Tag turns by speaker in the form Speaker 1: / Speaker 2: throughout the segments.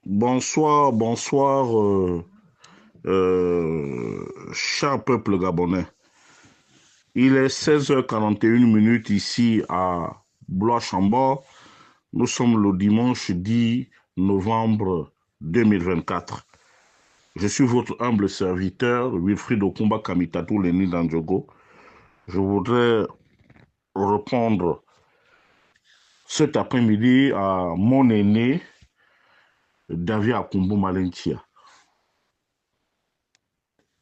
Speaker 1: Bonsoir, bonsoir, cher peuple gabonais. Il est 16h41 ici à Blois-Chambord. Nous sommes le dimanche 10 novembre 2024. Je suis votre humble serviteur, Wilfried Okumba Kamitatou Leni Dandjogo. Je voudrais répondre cet après-midi à mon aîné, David Akumbu Malentia.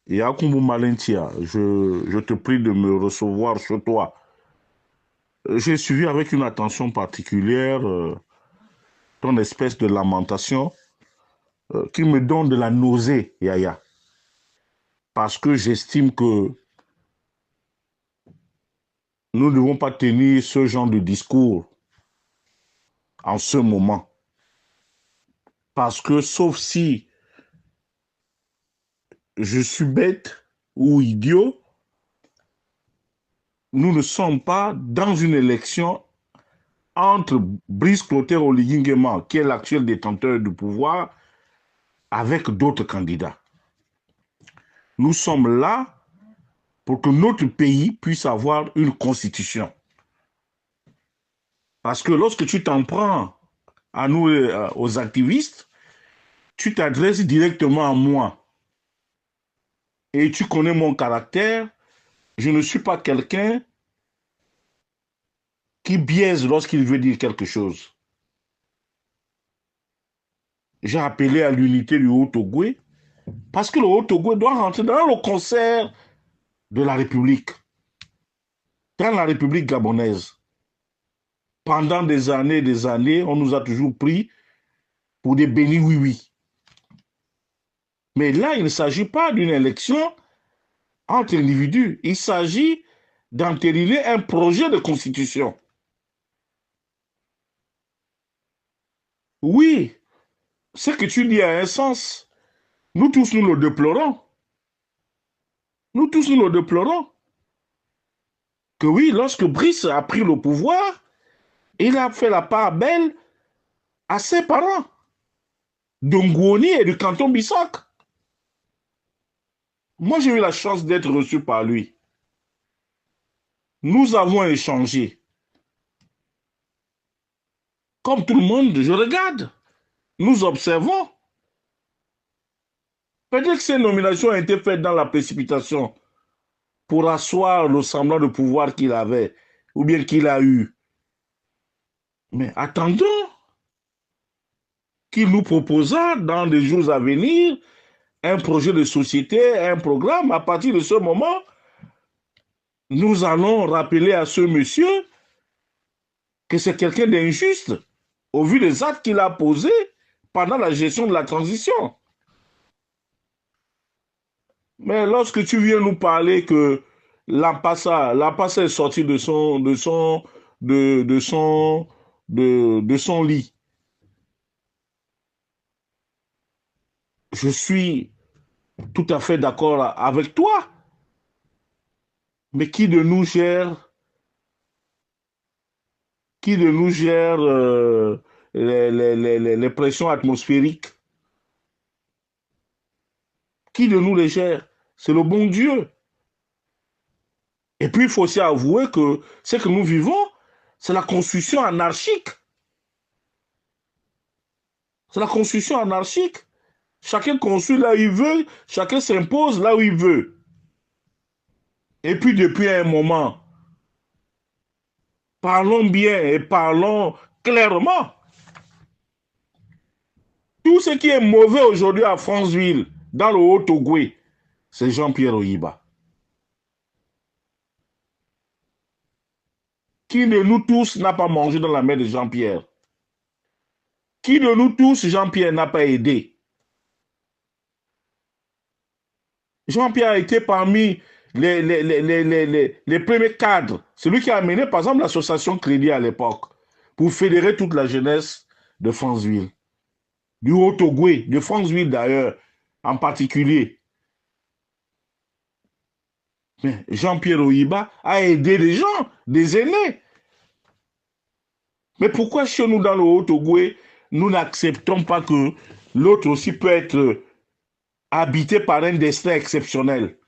Speaker 1: Et Akumbu Malentia, je te prie de me recevoir chez toi. J'ai suivi avec une attention particulière ton espèce de lamentation qui me donne de la nausée, Yaya. Parce que j'estime que nous ne devons pas tenir ce genre de discours en ce moment. Parce que sauf si je suis bête ou idiot, nous ne sommes pas dans une élection entre Brice Clotaire Oligui Nguema, qui est l'actuel détenteur du pouvoir, avec d'autres candidats. Nous sommes là pour que notre pays puisse avoir une constitution. Parce que lorsque tu t'en prends à nous, aux activistes, tu t'adresses directement à moi. Et tu connais mon caractère. Je ne suis pas quelqu'un qui biaise lorsqu'il veut dire quelque chose. J'ai appelé à l'unité du Haut-Ogooué parce que le Haut-Ogooué doit rentrer dans le concert de la République, dans la République gabonaise. Pendant des années, on nous a toujours pris pour des bénis oui-oui. Mais là, il ne s'agit pas d'une élection entre individus. Il s'agit d'entériner un projet de constitution. Oui, ce que tu dis a un sens. Nous tous, nous le déplorons. Nous tous, nous le déplorons. Que oui, lorsque Brice a pris le pouvoir, il a fait la part belle à ses parents, de Ngouoni et du canton Bissac. Moi, j'ai eu la chance d'être reçu par lui. Nous avons échangé. Comme tout le monde, je regarde. Nous observons. Peut-être que ces nominations ont été faites dans la précipitation pour asseoir le semblant de pouvoir qu'il avait ou bien qu'il a eu. Mais attendons qu'il nous proposera dans les jours à venir un projet de société, un programme. À partir de ce moment, nous allons rappeler à ce monsieur que c'est quelqu'un d'injuste au vu des actes qu'il a posés pendant la gestion de la transition. Mais lorsque tu viens nous parler que Lampassa est sorti de son lit, je suis tout à fait d'accord avec toi. Mais qui de nous gère les pressions atmosphériques? Qui de nous les gère? C'est le bon Dieu. Et puis, il faut aussi avouer que ce que nous vivons, c'est la construction anarchique. C'est la construction anarchique. Chacun construit là où il veut, chacun s'impose là où il veut. Et puis, depuis un moment, parlons bien et parlons clairement. Tout ce qui est mauvais aujourd'hui à Franceville, dans le Haut-Ogooué, c'est Jean-Pierre Oyiba. Qui de nous tous n'a pas mangé dans la main de Jean-Pierre? Qui de nous tous, Jean-Pierre, n'a pas aidé? Jean-Pierre a été parmi les premiers cadres. Celui qui a mené, par exemple, l'association Crédit à l'époque, pour fédérer toute la jeunesse de Franceville. Du Haut-Ogooué, de Franceville d'ailleurs, en particulier. Mais Jean-Pierre Oyiba a aidé des gens, des aînés. Mais pourquoi chez nous, dans le Haut-Ogooué, nous n'acceptons pas que l'autre aussi peut être habité par un destin exceptionnel.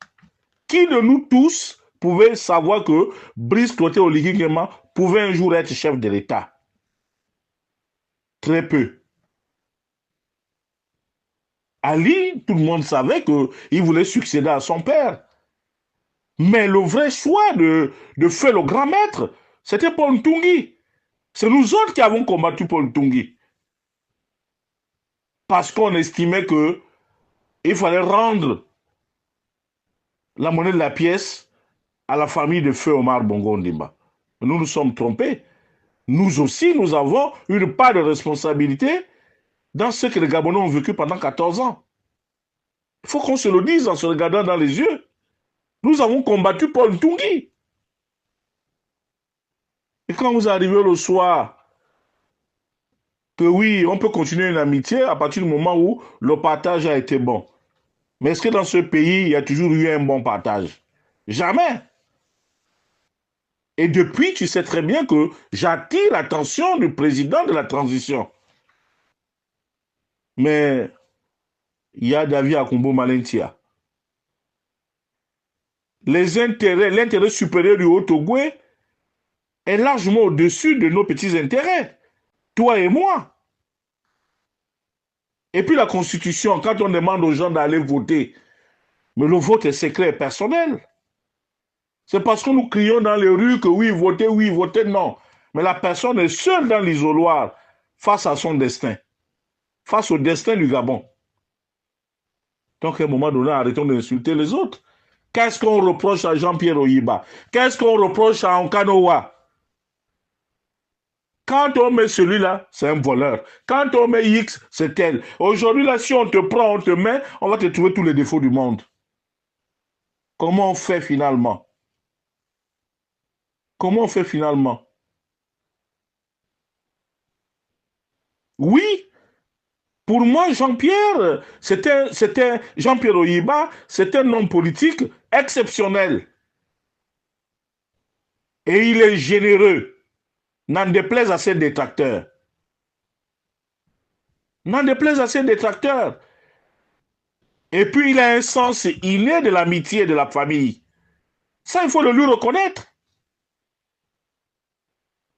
Speaker 1: Qui de nous tous pouvait savoir que Brice Clotaire Oligui Nguema pouvait un jour être chef de l'État? Très peu. Ali, tout le monde savait qu'il voulait succéder à son père. Mais le vrai choix de faire le grand maître, c'était Paul Ntungi. C'est nous autres qui avons combattu Paul Ntungi. Parce qu'on estimait qu'il fallait rendre la monnaie de la pièce à la famille de feu Omar Bongo Ondimba. Nous nous sommes trompés. Nous aussi, nous avons une part de responsabilité dans ce que les Gabonais ont vécu pendant 14 ans. Il faut qu'on se le dise en se regardant dans les yeux. Nous avons combattu Paul Ntungi. Et quand vous arrivez le soir, que oui, on peut continuer une amitié à partir du moment où le partage a été bon. Mais est-ce que dans ce pays, il y a toujours eu un bon partage? Jamais. Et depuis, tu sais très bien que j'attire l'attention du président de la transition. Mais il y a David Akumbo Malentia. L'intérêt supérieur du Haut-Togo est largement au-dessus de nos petits intérêts. Toi et moi. Et puis la Constitution, quand on demande aux gens d'aller voter, mais le vote est secret et personnel. C'est parce que nous crions dans les rues que oui, votez, non. Mais la personne est seule dans l'isoloir face à son destin, face au destin du Gabon. Donc à un moment donné, arrêtons d'insulter les autres. Qu'est-ce qu'on reproche à Jean-Pierre Oyiba? Qu'est-ce qu'on reproche à Onkanoa? Quand on met celui-là, c'est un voleur. Quand on met X, c'est tel. Aujourd'hui, là, si on te prend, on te met, on va te trouver tous les défauts du monde. Comment on fait finalement? Comment on fait finalement? Oui, pour moi, Jean-Pierre, Jean-Pierre Oyiba, c'est un homme politique exceptionnel. Et il est généreux. N'en déplaise à ses détracteurs. N'en déplaise à ses détracteurs. Et puis, il a un sens inné de l'amitié et de la famille. Ça, il faut le lui reconnaître.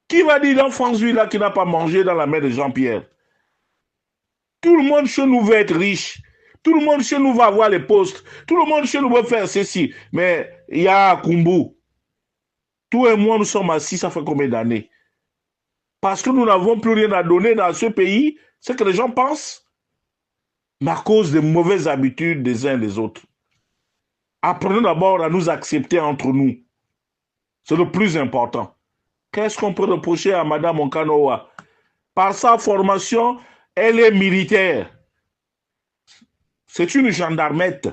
Speaker 1: Qui va dire dans France, là, qui n'a pas mangé dans la main de Jean-Pierre? Tout le monde chez nous veut être riche. Tout le monde chez nous va avoir les postes. Tout le monde chez nous veut faire ceci. Mais il y a Kumbu. Toi et moi, nous sommes assis, ça fait combien d'années? Parce que nous n'avons plus rien à donner dans ce pays, c'est que les gens pensent, mais à cause des mauvaises habitudes des uns et des autres. Apprenons d'abord à nous accepter entre nous. C'est le plus important. Qu'est-ce qu'on peut reprocher à Mme Onkanoa? Par sa formation, elle est militaire. C'est une gendarmette.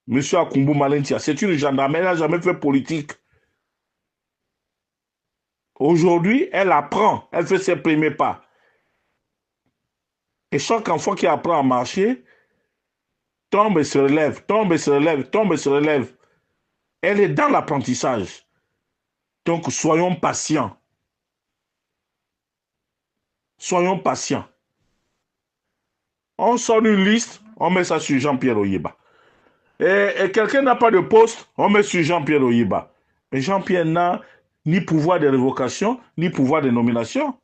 Speaker 1: Monsieur Akumbu Malentia, c'est une gendarme. Elle n'a jamais fait politique. Aujourd'hui, elle apprend. Elle fait ses premiers pas. Et chaque enfant qui apprend à marcher, tombe et se relève, tombe et se relève, tombe et se relève. Elle est dans l'apprentissage. Donc, soyons patients. Soyons patients. On sort une liste, on met ça sur Jean-Pierre Oyiba. Et quelqu'un n'a pas de poste, on met sur Jean-Pierre Oyiba. Mais Jean-Pierre n'a ni pouvoir de révocation, ni pouvoir de nomination.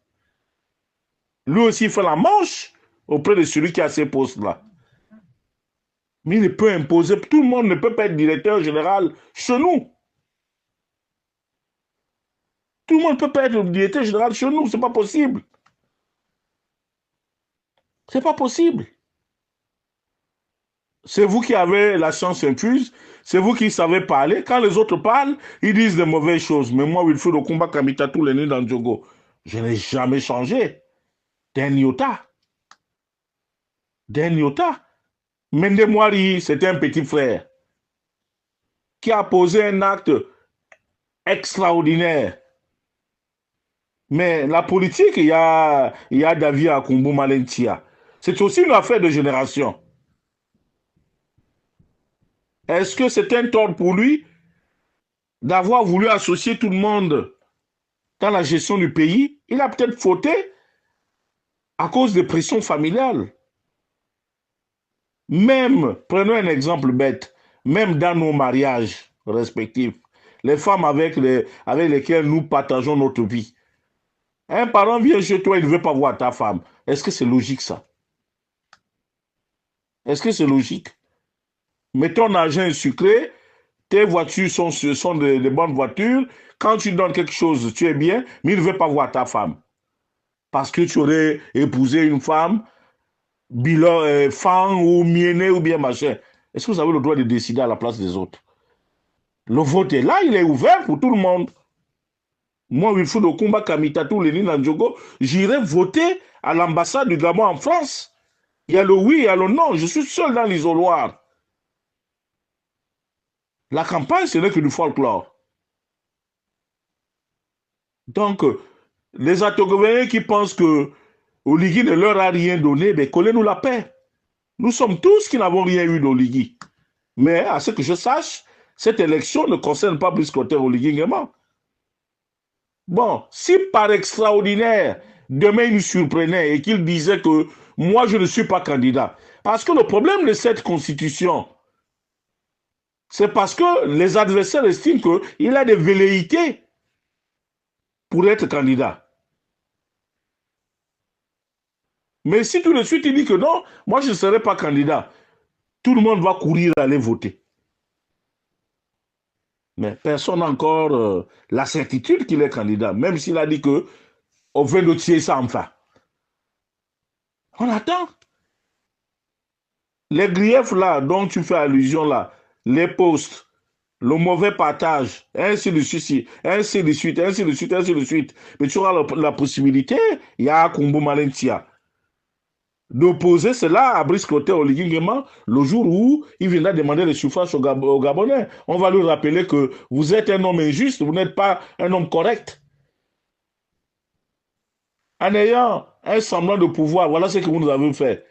Speaker 1: Lui aussi, il fait la manche auprès de celui qui a ces postes-là. Mais il peut imposer, tout le monde ne peut pas être directeur général chez nous. Tout le monde ne peut pas être directeur général chez nous, c'est pas possible. C'est pas possible. C'est vous qui avez la science infuse, c'est vous qui savez parler. Quand les autres parlent, ils disent de mauvaises choses. Mais moi, Wilfred Okumba Kamita, tous les nuits dans Djogo, je n'ai jamais changé. D'un iota. D'un iota. Mende Moiri, c'était un petit frère qui a posé un acte extraordinaire. Mais la politique, il y a David Akumbu Malentia. C'est aussi une affaire de génération. Est-ce que c'est un tort pour lui d'avoir voulu associer tout le monde dans la gestion du pays? Il a peut-être fauté, à cause des pressions familiales. Même, prenons un exemple bête, même dans nos mariages respectifs, les femmes avec lesquelles nous partageons notre vie. Un parent vient chez toi, il ne veut pas voir ta femme. Est-ce que c'est logique ça? Est-ce que c'est logique? Mais ton argent est sucré, tes voitures sont de bonnes voitures. Quand tu donnes quelque chose, tu es bien, mais il ne veut pas voir ta femme. Parce que tu aurais épousé une femme, bilan, fan ou mienné ou bien machin. Est-ce que vous avez le droit de décider à la place des autres? Le vote est là, il est ouvert pour tout le monde. Moi, Wilfred Okumba Kamitatou Lénine Ndjogo, j'irai voter à l'ambassade du Gabon en France. Il y a le oui, il y a le non. Je suis seul dans l'isoloir. La campagne, ce n'est que du folklore. Donc, les Atogouéens qui pensent que Oligui ne leur a rien donné, ben, collez-nous la paix. Nous sommes tous qui n'avons rien eu d'Oligui. Mais à ce que je sache, cette élection ne concerne pas plus côté Oligui Nguema. Bon, si par extraordinaire, demain il nous surprenait et qu'il disait que moi je ne suis pas candidat, parce que le problème de cette constitution, c'est parce que les adversaires estiment qu'il a des velléités pour être candidat. Mais si tout de suite il dit que non, moi je ne serai pas candidat, tout le monde va courir aller voter. Mais personne n'a encore la certitude qu'il est candidat, même s'il a dit que on veut notifier ça enfin. On attend. Les griefs là dont tu fais allusion là, les posts, le mauvais partage, ainsi de suite, ainsi de suite, ainsi de suite, ainsi de suite. Mais tu auras la possibilité, il y a Kumbu Malentia, d'opposer cela à Brice Clotaire Oligui Nguema le jour où il viendra demander le suffrage aux Gabonais. On va lui rappeler que vous êtes un homme injuste, vous n'êtes pas un homme correct. En ayant un semblant de pouvoir, voilà ce que vous nous avez fait.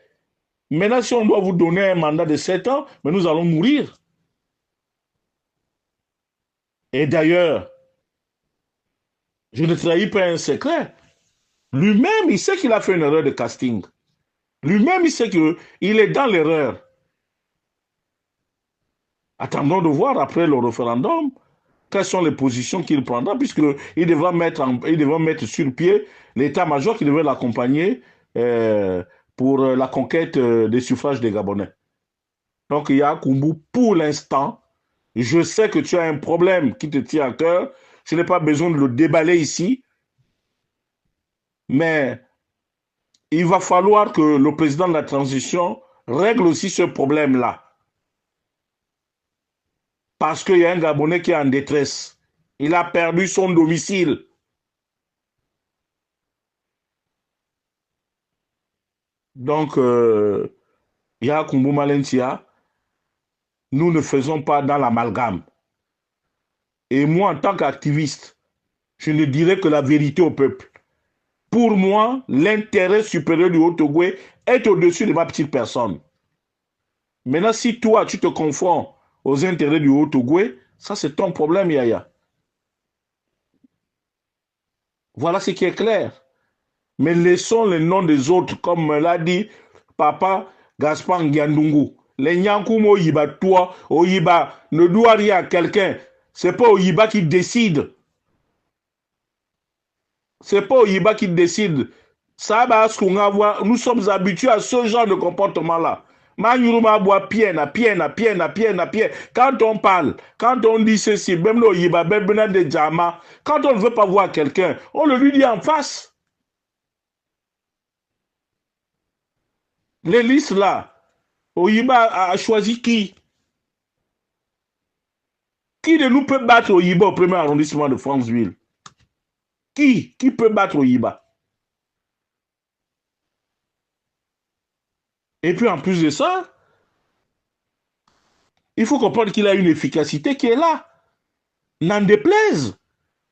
Speaker 1: Maintenant, si on doit vous donner un mandat de 7 ans, mais nous allons mourir. Et d'ailleurs, je ne trahis pas un secret. Lui-même, il sait qu'il a fait une erreur de casting. Lui-même, il sait qu'il est dans l'erreur. Attendons de voir après le référendum quelles sont les positions qu'il prendra, puisqu'il devra mettre sur pied l'état-major qui devait l'accompagner pour la conquête des suffrages des Gabonais. Donc, il y a Kumbu, pour l'instant, je sais que tu as un problème qui te tient à cœur. Je n'ai pas besoin de le déballer ici, mais il va falloir que le président de la transition règle aussi ce problème-là. Parce qu'il y a un Gabonais qui est en détresse. Il a perdu son domicile. Donc, Yakumbu Malentia, nous ne faisons pas dans l'amalgame. Et moi, en tant qu'activiste, je ne dirais que la vérité au peuple. Pour moi, l'intérêt supérieur du Haut-Ogooué est au-dessus de ma petite personne. Maintenant, si toi, tu te confonds aux intérêts du Haut-Ogooué, ça c'est ton problème, Yaya. Voilà ce qui est clair. Mais laissons les noms des autres, comme l'a dit Papa Gaspard Ngiandungu. Les Nyankoum Oyiba, toi, Oyiba, ne doit rien à quelqu'un. Ce n'est pas Oyiba qui décide. Ce n'est pas Oyiba qui décide. Ça va ce qu'on va voir. Nous sommes habitués à ce genre de comportement-là. Quand on parle, quand on dit ceci, même l'Oyiba, même de Djama, quand on ne veut pas voir quelqu'un, on le lui dit en face. Les listes là, Oyiba a choisi qui? Qui de nous peut battre Oyiba au premier arrondissement de Franceville? Qui peut battre Oyiba? Et puis en plus de ça, il faut comprendre qu'il a une efficacité qui est là. N'en déplaise.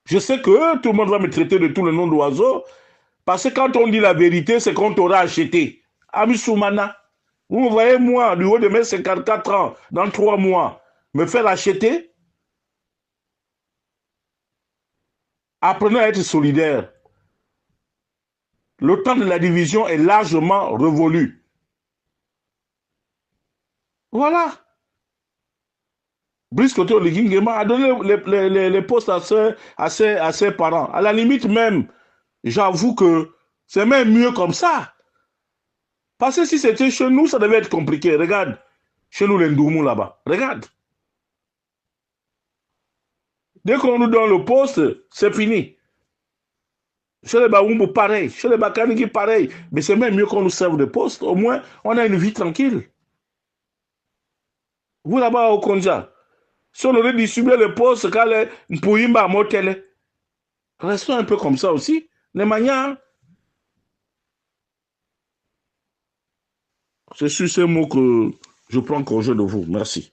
Speaker 1: Je sais que tout le monde va me traiter de tout le nom d'oiseau, parce que quand on dit la vérité, c'est qu'on t'aura acheté. Ami Soumana, vous me voyez, moi, du haut de mes 54 ans, dans 3 mois, me faire acheter. Apprenez à être solidaire. Le temps de la division est largement révolu. Voilà. Brice Koto Oligui a donné les postes à ses parents. À la limite même, j'avoue que c'est même mieux comme ça. Parce que si c'était chez nous, ça devait être compliqué. Regarde, chez nous, les Ndoumou là-bas. Regarde. Dès qu'on nous donne le poste, c'est fini. Chez les Baoumou, pareil. Chez les Bakanigi, pareil. Mais c'est même mieux qu'on nous serve de poste. Au moins, on a une vie tranquille. Vous là-bas au Konja, si on aurait distribué le poste, quand les Mpouimba Motele, restons un peu comme ça aussi. Les manières, c'est sur ces mots que je prends congé de vous. Merci.